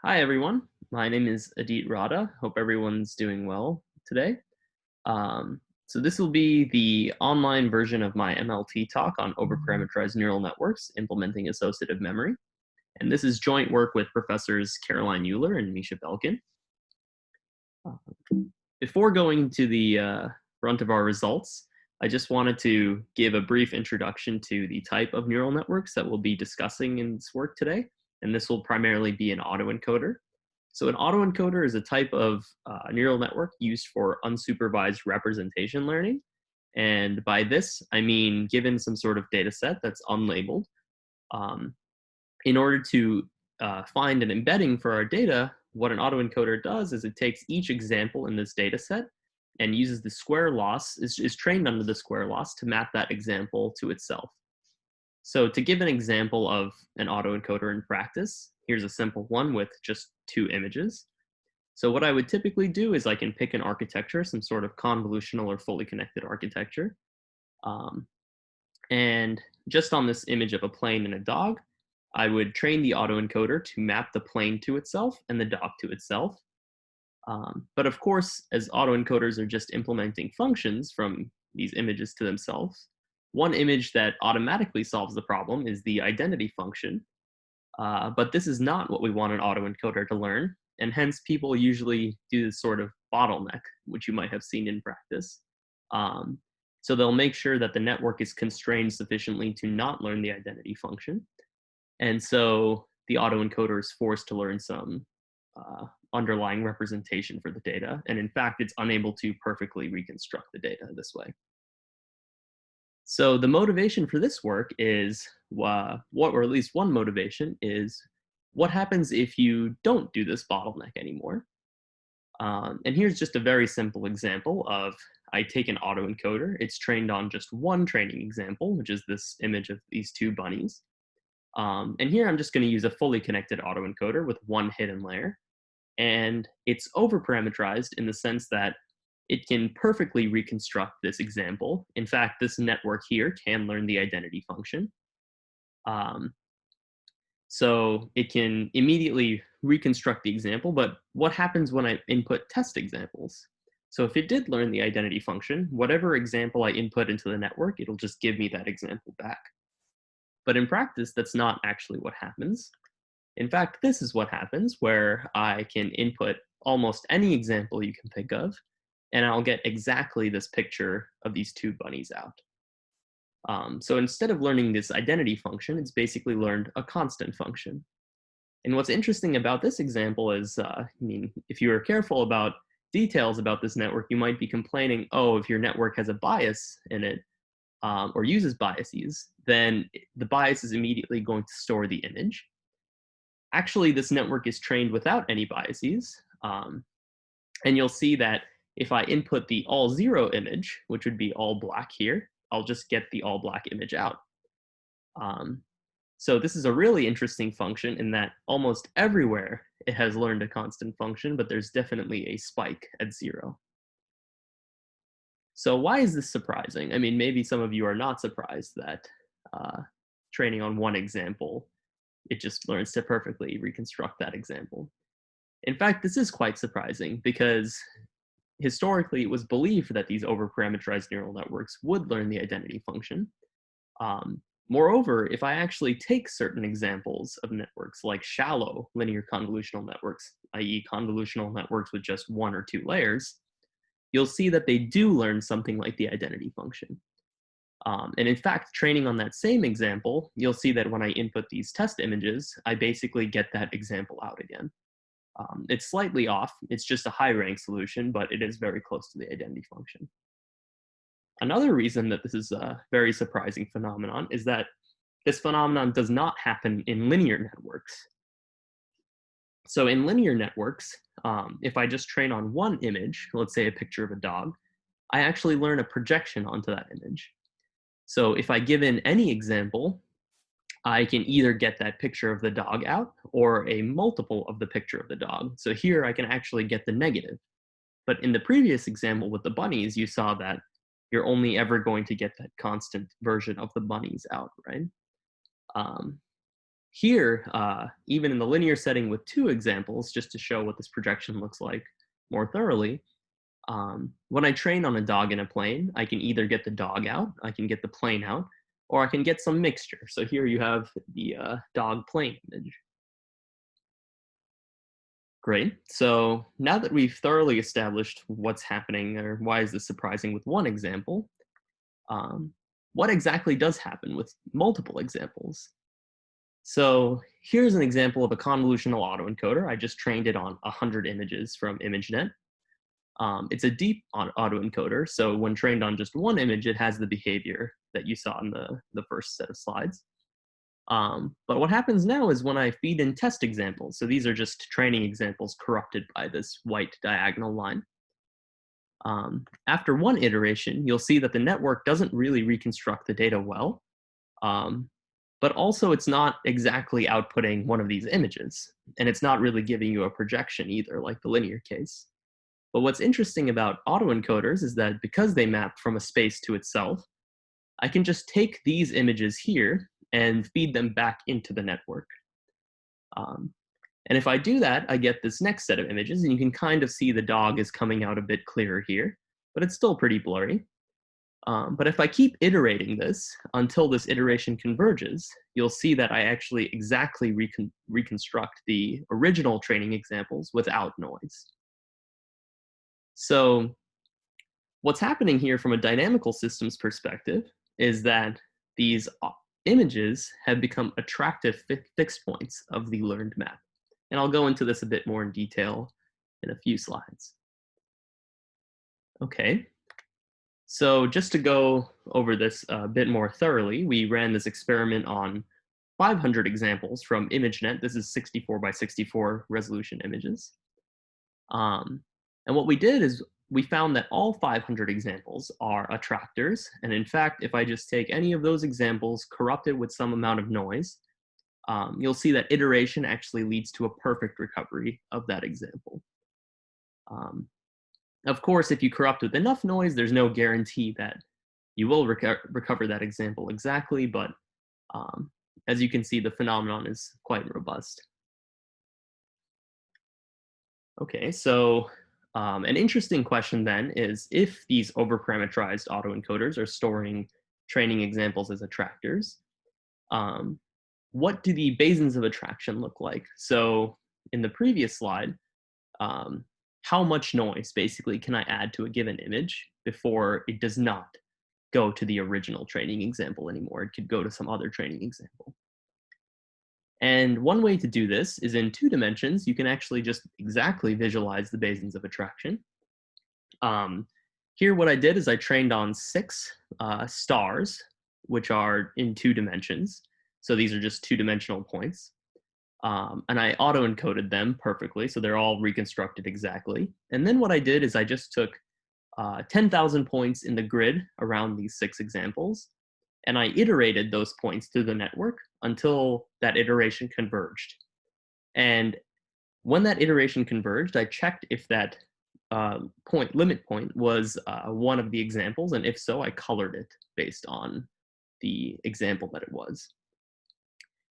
Hi, everyone. My name is Adit Radha. Hope everyone's doing well today. So this will be the online version of my MLT talk on overparameterized neural networks implementing associative memory. And this is joint work with professors Caroline Euler and Misha Belkin. Uh, Before going to the brunt of our results, I just wanted to give a brief introduction to the type of neural networks that we'll be discussing in this work today. And this will primarily be an autoencoder. So an autoencoder is a type of neural network used for unsupervised representation learning. And by this, I mean given some sort of data set that's unlabeled. Um, in order to find an embedding for our data, what an autoencoder does is it takes each example in this data set and uses the square loss, is trained under the square loss to map that example to itself. So to give an example of an autoencoder in practice, here's a simple one with just two images. So what I would typically do is I can pick an architecture, some sort of convolutional or fully connected architecture. Um, and just on this image of a plane and a dog, I would train the autoencoder to map the plane to itself and the dog to itself. But of course, as autoencoders are just implementing functions from these images to themselves, one image that automatically solves the problem is the identity function. But this is not what we want an autoencoder to learn, and hence people usually do this sort of bottleneck, which you might have seen in practice. Um, so they'll make sure that the network is constrained sufficiently to not learn the identity function. And so the autoencoder is forced to learn some underlying representation for the data. And in fact, it's unable to perfectly reconstruct the data this way. So the motivation for this work is or at least one motivation is what happens if you don't do this bottleneck anymore? And here's just a very simple example of I take an autoencoder. It's trained on just one training example, which is this image of these two bunnies. And here I'm just going to use a fully connected autoencoder with one hidden layer. And it's over-parameterized in the sense that it can perfectly reconstruct this example. In fact, this network here can learn the identity function. Um, so it can immediately reconstruct the example, but what happens when I input test examples? So if it did learn the identity function, whatever example I input into the network, it'll just give me that example back. But in practice, that's not actually what happens. In fact, this is what happens where I can input almost any example you can think of, and I'll get exactly this picture of these two bunnies out. So instead of learning this identity function, it's basically learned a constant function. And what's interesting about this example is, if you are careful about details about this network, you might be complaining, oh, if your network has a bias in it, or uses biases, then the bias is immediately going to store the image. Actually, this network is trained without any biases. And you'll see that if I input the all zero image, which would be all black here, I'll just get the all black image out. Um, so this is a really interesting function in that almost everywhere it has learned a constant function, but there's definitely a spike at zero. So why is this surprising? I mean, maybe some of you are not surprised that training on one example, it just learns to perfectly reconstruct that example. In fact, this is quite surprising because historically it was believed that these over-parameterized neural networks would learn the identity function. Moreover, if I actually take certain examples of networks like shallow linear convolutional networks, i.e. convolutional networks with just one or two layers, you'll see that they do learn something like the identity function. And in fact, training on that same example, you'll see that when I input these test images, I basically get that example out again. It's slightly off. It's just a high rank solution, but it is very close to the identity function. Another reason that this is a very surprising phenomenon is that this phenomenon does not happen in linear networks. So in linear networks, if I just train on one image, let's say a picture of a dog, I actually learn a projection onto that image. So if I give in any example, I can either get that picture of the dog out or a multiple of the picture of the dog. So here I can actually get the negative. But in the previous example with the bunnies, you saw that you're only ever going to get that constant version of the bunnies out, right? Um, here, even in the linear setting with 2 examples, just to show what this projection looks like more thoroughly, when I train on a dog in a plane, I can either get the dog out, I can get the plane out, or I can get some mixture. So here you have the dog plane image. Great. So now that we've thoroughly established what's happening or why is this surprising with one example, um, what exactly does happen with multiple examples? So here's an example of a convolutional autoencoder. I just trained it on 100 images from ImageNet. It's a deep autoencoder, so when trained on just one image, it has the behavior that you saw in the first set of slides. But what happens now is when I feed in test examples, so these are just training examples corrupted by this white diagonal line. After one iteration, you'll see that the network doesn't really reconstruct the data well, but also it's not exactly outputting one of these images, and it's not really giving you a projection either, like the linear case. But what's interesting about autoencoders is that because they map from a space to itself, I can just take these images here and feed them back into the network. And if I do that, I get this next set of images, and you can kind of see the dog is coming out a bit clearer here, but it's still pretty blurry. But if I keep iterating this until this iteration converges, you'll see that I actually exactly reconstruct the original training examples without noise. So what's happening here from a dynamical systems perspective is that these images have become attractive fixed points of the learned map. And I'll go into this a bit more in detail in a few slides. Okay, so just to go over this a bit more thoroughly, we ran this experiment on 500 examples from ImageNet. This is 64 by 64 resolution images. And what we did is we found that all 500 examples are attractors. And in fact, if I just take any of those examples, corrupt it with some amount of noise, you'll see that iteration actually leads to a perfect recovery of that example. Of course, if you corrupt with enough noise, there's no guarantee that you will recover that example exactly, but as you can see, the phenomenon is quite robust. Okay, so an interesting question then is if these over-parameterized autoencoders are storing training examples as attractors, what do the Basins of attraction look like? So in the previous slide, how much noise basically can I add to a given image before it does not go to the original training example anymore? It could go to some other training example. And one way to do this is in 2 dimensions. You can actually just exactly visualize the Basins of attraction. Here what I did is I trained on 6 stars, which are in 2 dimensions. So these are just 2-dimensional points. And I auto-encoded them perfectly, so they're all reconstructed exactly. And then what I did is I just took 10,000 points in the grid around these 6 examples, and I iterated those points through the network until that iteration converged. And when that iteration converged, I checked if that limit point was one of the examples, and if so, I colored it based on the example that it was.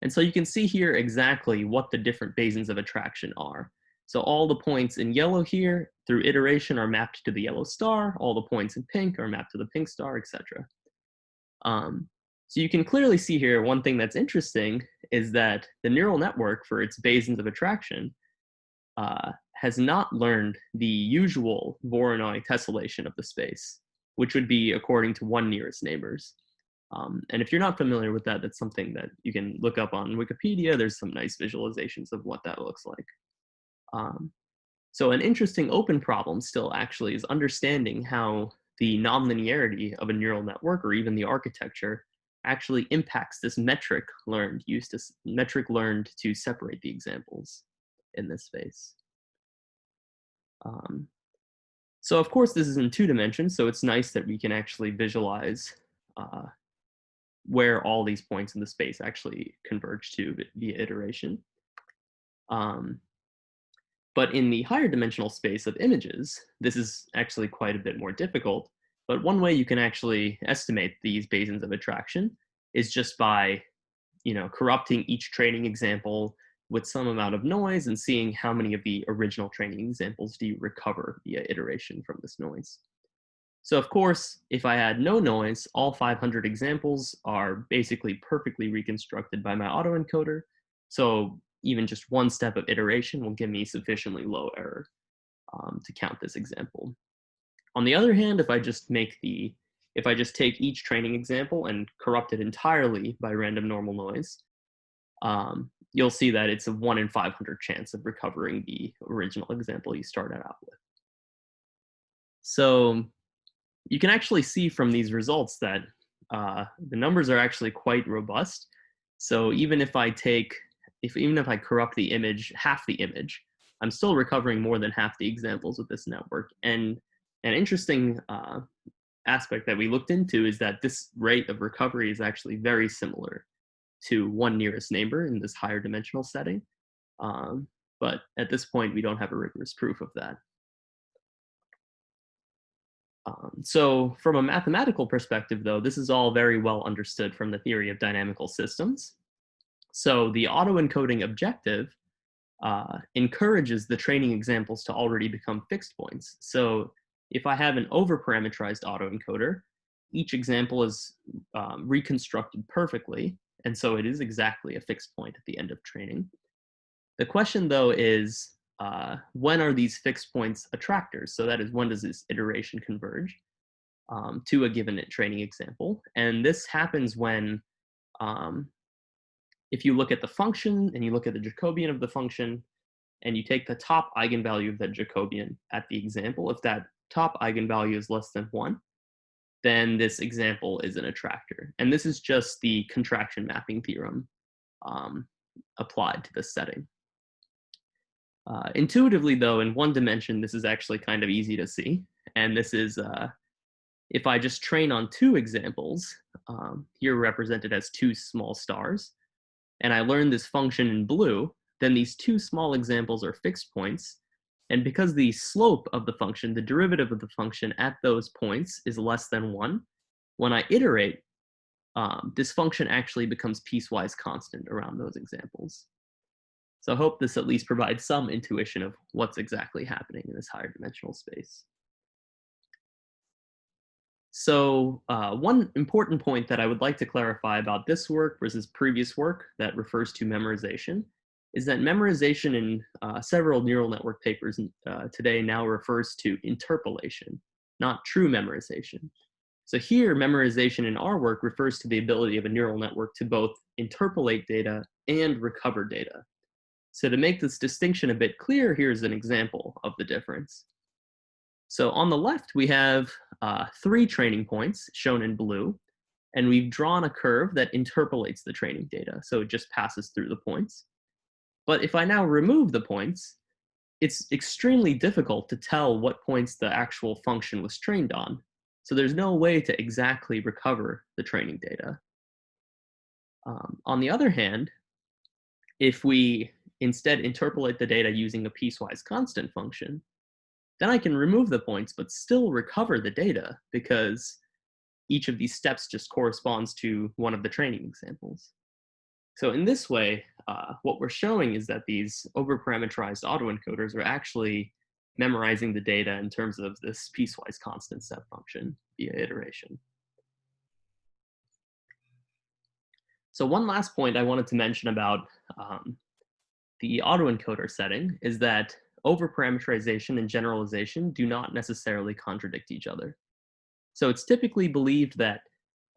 And so you can see here exactly what the different Basins of attraction are. So all the points in yellow here through iteration are mapped to the yellow star, all the points in pink are mapped to the pink star, etc. So you can clearly see here one thing that's interesting is that the neural network for its Basins of attraction has not learned the usual Voronoi tessellation of the space, which would be according to one nearest neighbors. And if you're not familiar with that, that's something that you can look up on Wikipedia. There's some nice visualizations of what that looks like. So an interesting open problem still actually is understanding how the nonlinearity of a neural network or even the architecture actually impacts this metric learned to separate the examples in this space. So of course this is in 2 dimensions, so it's nice that we can actually visualize where all these points in the space actually converge to via iteration. But in the higher dimensional space of images, this is actually quite a bit more difficult. But one way you can actually estimate these Basins of attraction is just by corrupting each training example with some amount of noise and seeing how many of the original training examples do you recover via iteration from this noise. So of course, if I had no noise, all 500 examples are basically perfectly reconstructed by my autoencoder. So even just one step of iteration will give me sufficiently low error to count this example. On the other hand, if I just take each training example and corrupt it entirely by random normal noise, you'll see that it's a 1 in 500 chance of recovering the original example you started out with. So you can actually see from these results that the numbers are actually quite robust. So even if I corrupt the image, half the image, I'm still recovering more than half the examples with this network. And an interesting aspect that we looked into is that this rate of recovery is actually very similar to one nearest neighbor in this higher dimensional setting. But at this point, we don't have a rigorous proof of that. So from a mathematical perspective, though, this is all very well understood from the theory of dynamical systems. So the autoencoding objective encourages the training examples to already become fixed points. So if I have an over-parameterized autoencoder, each example is reconstructed perfectly, and so it is exactly a fixed point at the end of training. The question, though, is when are these fixed points attractors? So that is, when does this iteration converge to a given training example? And this happens when, if you look at the function and you look at the Jacobian of the function, and you take the top eigenvalue of that Jacobian at the example, if that top eigenvalue is less than 1, then this example is an attractor. And this is just the contraction mapping theorem applied to this setting. Intuitively, though, in one dimension, this is actually kind of easy to see. And this is, if I just train on 2 examples, here represented as 2 small stars, and I learn this function in blue, then these 2 small examples are fixed points. And because the slope of the function, the derivative of the function at those points is less than 1, when I iterate, this function actually becomes piecewise constant around those examples. So I hope this at least provides some intuition of what's exactly happening in this higher dimensional space. So one important point that I would like to clarify about this work versus previous work that refers to memorization is that memorization in several neural network papers today now refers to interpolation, not true memorization. So here, memorization in our work refers to the ability of a neural network to both interpolate data and recover data. So to make this distinction a bit clear, here's an example of the difference. So on the left, we have 3 training points shown in blue, and we've drawn a curve that interpolates the training data, so it just passes through the points. But if I now remove the points, it's extremely difficult to tell what points the actual function was trained on. So there's no way to exactly recover the training data. On the other hand, if we instead interpolate the data using a piecewise constant function, then I can remove the points but still recover the data because each of these steps just corresponds to one of the training examples. So in this way, what we're showing is that these over-parameterized autoencoders are actually memorizing the data in terms of this piecewise constant step function via iteration. So one last point I wanted to mention about the autoencoder setting is that over-parameterization and generalization do not necessarily contradict each other. So it's typically believed that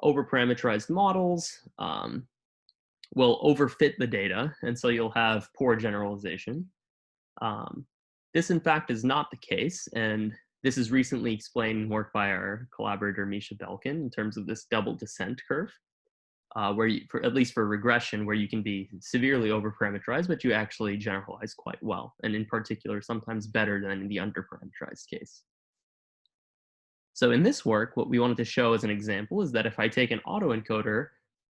over-parameterized models will overfit the data, and so you'll have poor generalization. This, in fact, is not the case, and this is recently explained in work by our collaborator Misha Belkin in terms of this double descent curve, where you, at least for regression, where you can be severely over-parameterized, but you actually generalize quite well, and in particular, sometimes better than in the under-parameterized case. So in this work, what we wanted to show as an example is that if I take an autoencoder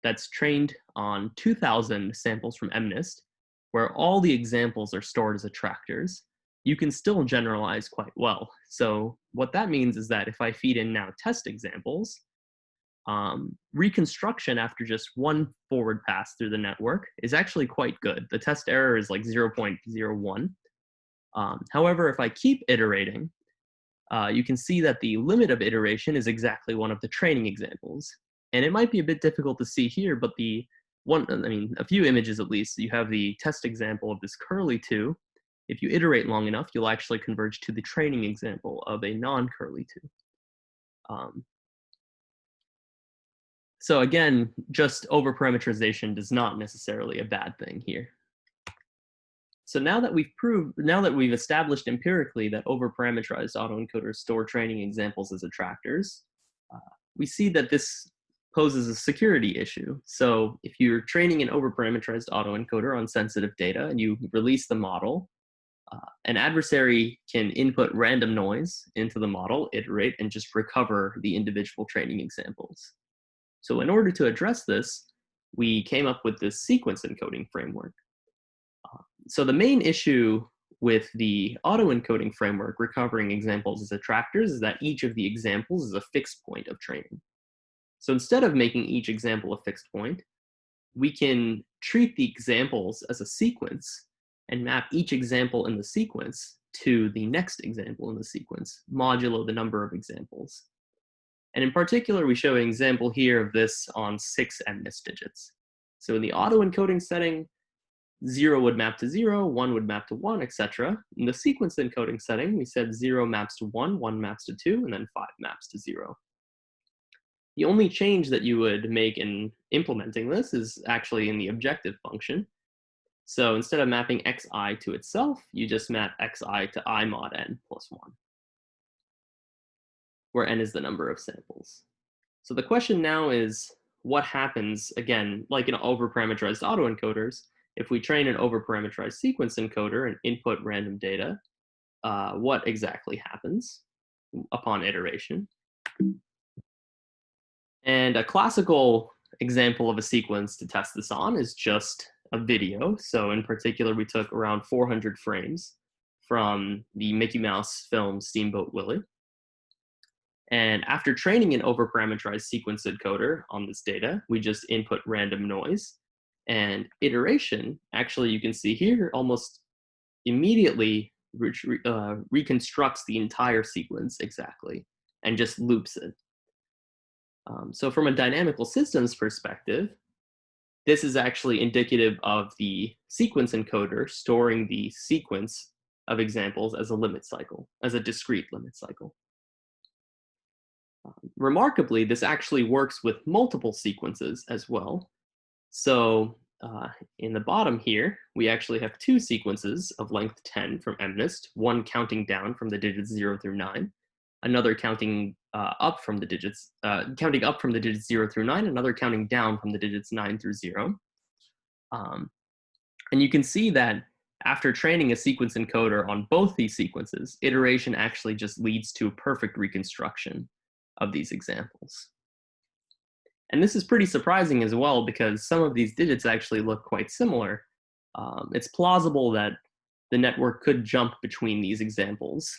that's trained on 2,000 samples from MNIST, where all the examples are stored as attractors, you can still generalize quite well. So what that means is that if I feed in now test examples, reconstruction after just one forward pass through the network is actually quite good. The test error is like 0.01. However, if I keep iterating, you can see that the limit of iteration is exactly one of the training examples. And it might be a bit difficult to see here, but a few images at least, you have the test example of this curly 2. If you iterate long enough, you'll actually converge to the training example of a non-curly 2. So again, just over-parameterization does not necessarily a bad thing here. So now that we've established empirically that over-parameterized autoencoders store training examples as attractors, we see that this poses a security issue. So if you're training an over-parameterized autoencoder on sensitive data and you release the model, an adversary can input random noise into the model, iterate, and just recover the individual training examples. So in order to address this, we came up with this sequence encoding framework. So the main issue with the autoencoding framework recovering examples as attractors is that each of the examples is a fixed point of training. So instead of making each example a fixed point, we can treat the examples as a sequence and map each example in the sequence to the next example in the sequence, modulo the number of examples. And in particular, we show an example here of this on 6 MNIST digits. So in the autoencoding setting, 0 would map to 0, 1 would map to 1, etc. In the sequence encoding setting, we said 0 maps to 1, 1 maps to 2, and then 5 maps to 0. The only change that you would make in implementing this is actually in the objective function. So instead of mapping xi to itself, you just map xi to I mod n plus 1, where n is the number of samples. So the question now is, what happens, again, like in over-parameterized autoencoders, if we train an over-parameterized sequence encoder and input random data, what exactly happens upon iteration? And a classical example of a sequence to test this on is just a video. So in particular, we took around 400 frames from the Mickey Mouse film Steamboat Willie. And after training an over-parameterized sequence encoder on this data, we just input random noise. And iteration, actually, you can see here, almost immediately reconstructs the entire sequence exactly and just loops it. So from a dynamical systems perspective, this is actually indicative of the sequence encoder storing the sequence of examples as a limit cycle, as a discrete limit cycle. Remarkably, this actually works with multiple sequences as well. So in the bottom here, we actually have 2 sequences of length 10 from MNIST, one counting down from the digits 0 through 9, another counting up from the digits 0 through 9, another counting down from the digits 9 through 0. And you can see that after training a sequence encoder on both these sequences, iteration actually just leads to a perfect reconstruction of these examples. And this is pretty surprising as well, because some of these digits actually look quite similar. It's plausible that the network could jump between these examples,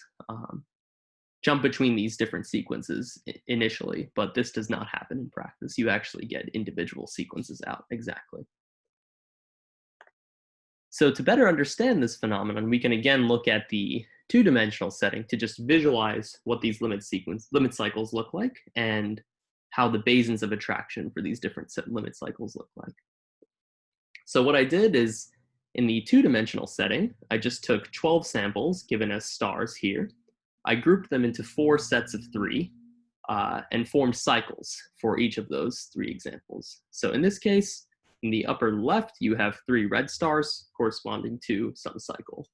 jump between these different sequences initially, but this does not happen in practice. You actually get individual sequences out exactly. So to better understand this phenomenon, we can again look at the 2-dimensional setting to just visualize what these limit cycles look like and how the Basins of attraction for these different limit cycles look like. So what I did is, in the 2-dimensional setting, I just took 12 samples given as stars here. I grouped them into 4 sets of 3 and formed cycles for each of those 3 examples. So in this case, in the upper left, you have 3 red stars corresponding to some cycle.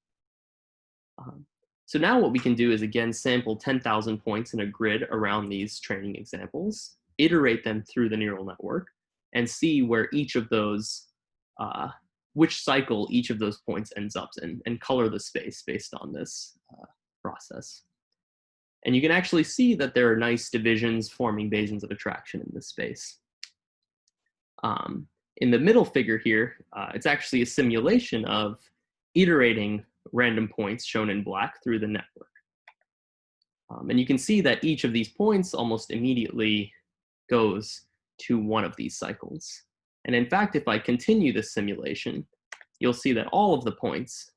So now what we can do is again sample 10,000 points in a grid around these training examples, iterate them through the neural network, and see where each of those, which cycle each of those points ends up in, and color the space based on this process. And you can actually see that there are nice divisions forming Basins of attraction in this space. In the middle figure here, it's actually a simulation of iterating random points shown in black through the network. And you can see that each of these points almost immediately goes to one of these cycles. And in fact, if I continue this simulation, you'll see that all of the points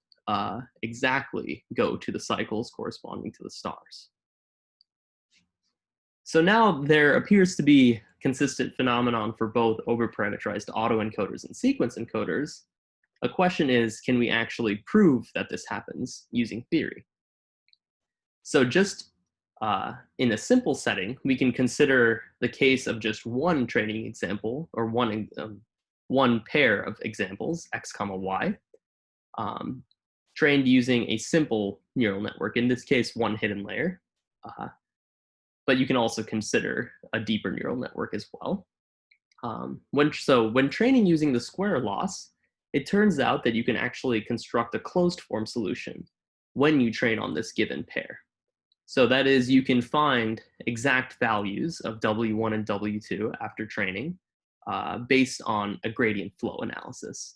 exactly go to the cycles corresponding to the stars. So now there appears to be consistent phenomenon for both over-parameterized autoencoders and sequence encoders. A question is, can we actually prove that this happens using theory? So just in a simple setting, we can consider the case of just one training example, or one pair of examples, x comma y, trained using a simple neural network, in this case, one hidden layer. But you can also consider a deeper neural network as well. When training using the square loss, it turns out that you can actually construct a closed form solution when you train on this given pair. So that is, you can find exact values of W1 and W2 after training based on a gradient flow analysis.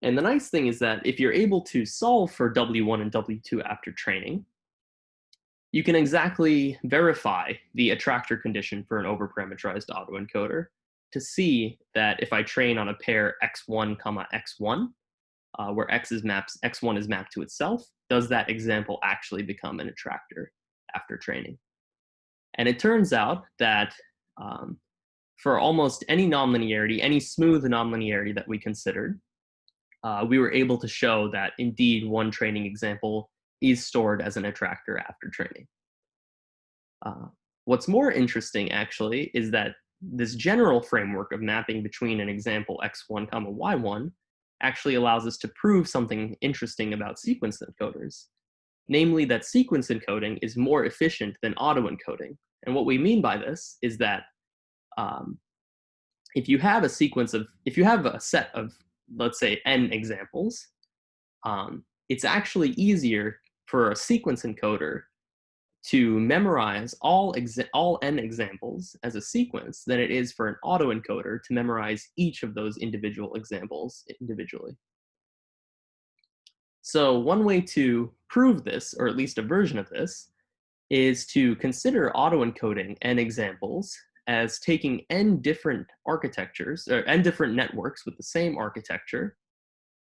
And the nice thing is that if you're able to solve for W1 and W2 after training, you can exactly verify the attractor condition for an over-parameterized autoencoder to see that if I train on a pair x1, x1, where x1 is mapped to itself, does that example actually become an attractor after training? And it turns out that for almost any nonlinearity, any smooth nonlinearity that we considered, we were able to show that indeed one training example is stored as an attractor after training. What's more interesting, actually, is that this general framework of mapping between an example x1, y1 actually allows us to prove something interesting about sequence encoders, namely that sequence encoding is more efficient than autoencoding. And what we mean by this is that if you have a set of, let's say, n examples, it's actually easier for a sequence encoder to memorize all n examples as a sequence than it is for an autoencoder to memorize each of those individual examples individually. So one way to prove this, or at least a version of this, is to consider autoencoding n examples as taking n different architectures, or n different networks with the same architecture,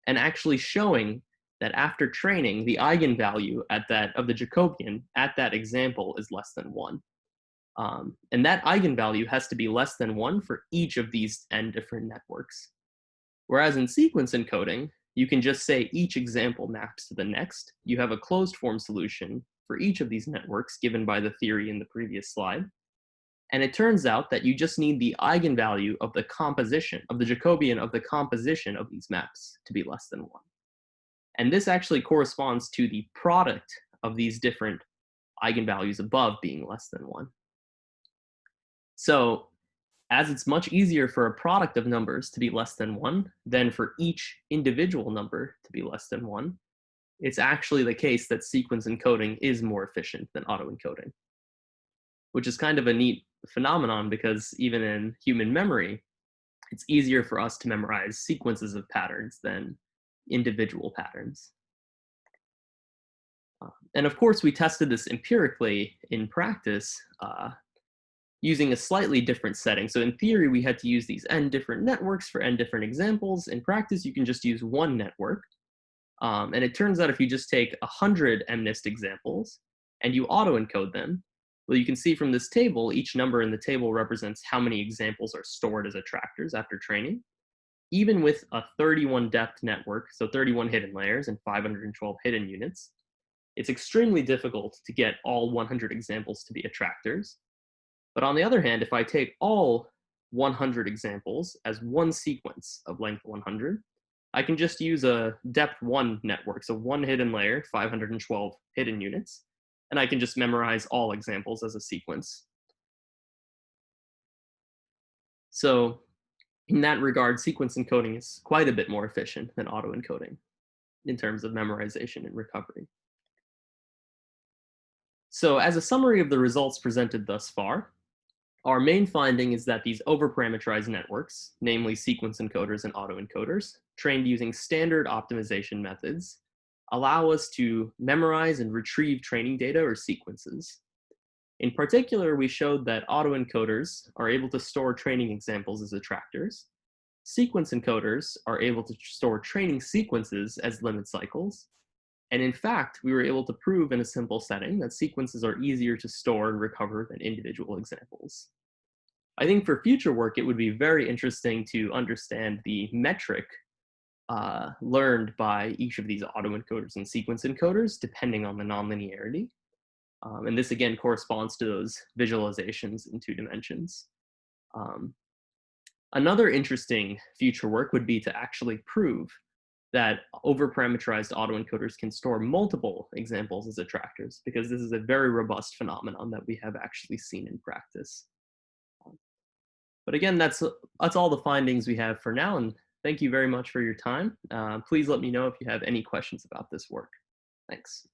and actually showing that after training, the eigenvalue of the Jacobian at that example is less than 1. And that eigenvalue has to be less than 1 for each of these n different networks. Whereas in sequence encoding, you can just say each example maps to the next. You have a closed form solution for each of these networks given by the theory in the previous slide. And it turns out that you just need the eigenvalue of the composition, of the Jacobian of the composition of these maps to be less than 1. And this actually corresponds to the product of these different eigenvalues above being less than 1. So as it's much easier for a product of numbers to be less than 1 than for each individual number to be less than 1, it's actually the case that sequence encoding is more efficient than autoencoding, which is kind of a neat phenomenon because even in human memory, it's easier for us to memorize sequences of patterns than individual patterns. And of course, we tested this empirically in practice using a slightly different setting. So in theory, we had to use these n different networks for n different examples. In practice, you can just use one network. And it turns out if you just take 100 MNIST examples and you autoencode them, well, you can see from this table, each number in the table represents how many examples are stored as attractors after training. Even with a 31 depth network, so 31 hidden layers and 512 hidden units, it's extremely difficult to get all 100 examples to be attractors. But on the other hand, if I take all 100 examples as one sequence of length 100, I can just use a depth 1 network, so one hidden layer, 512 hidden units, and I can just memorize all examples as a sequence. So in that regard, sequence encoding is quite a bit more efficient than autoencoding in terms of memorization and recovery. So as a summary of the results presented thus far, our main finding is that these over-parameterized networks, namely sequence encoders and autoencoders, trained using standard optimization methods, allow us to memorize and retrieve training data or sequences. In particular, we showed that autoencoders are able to store training examples as attractors. Sequence encoders are able to store training sequences as limit cycles. And in fact, we were able to prove in a simple setting that sequences are easier to store and recover than individual examples. I think for future work, it would be very interesting to understand the metric learned by each of these autoencoders and sequence encoders, depending on the nonlinearity. And this again corresponds to those visualizations in 2 dimensions. Um, Another interesting future work would be to actually prove that over-parameterized autoencoders can store multiple examples as attractors, because this is a very robust phenomenon that we have actually seen in practice. But again, that's all the findings we have for now, and thank you very much for your time. Please let me know if you have any questions about this work. Thanks.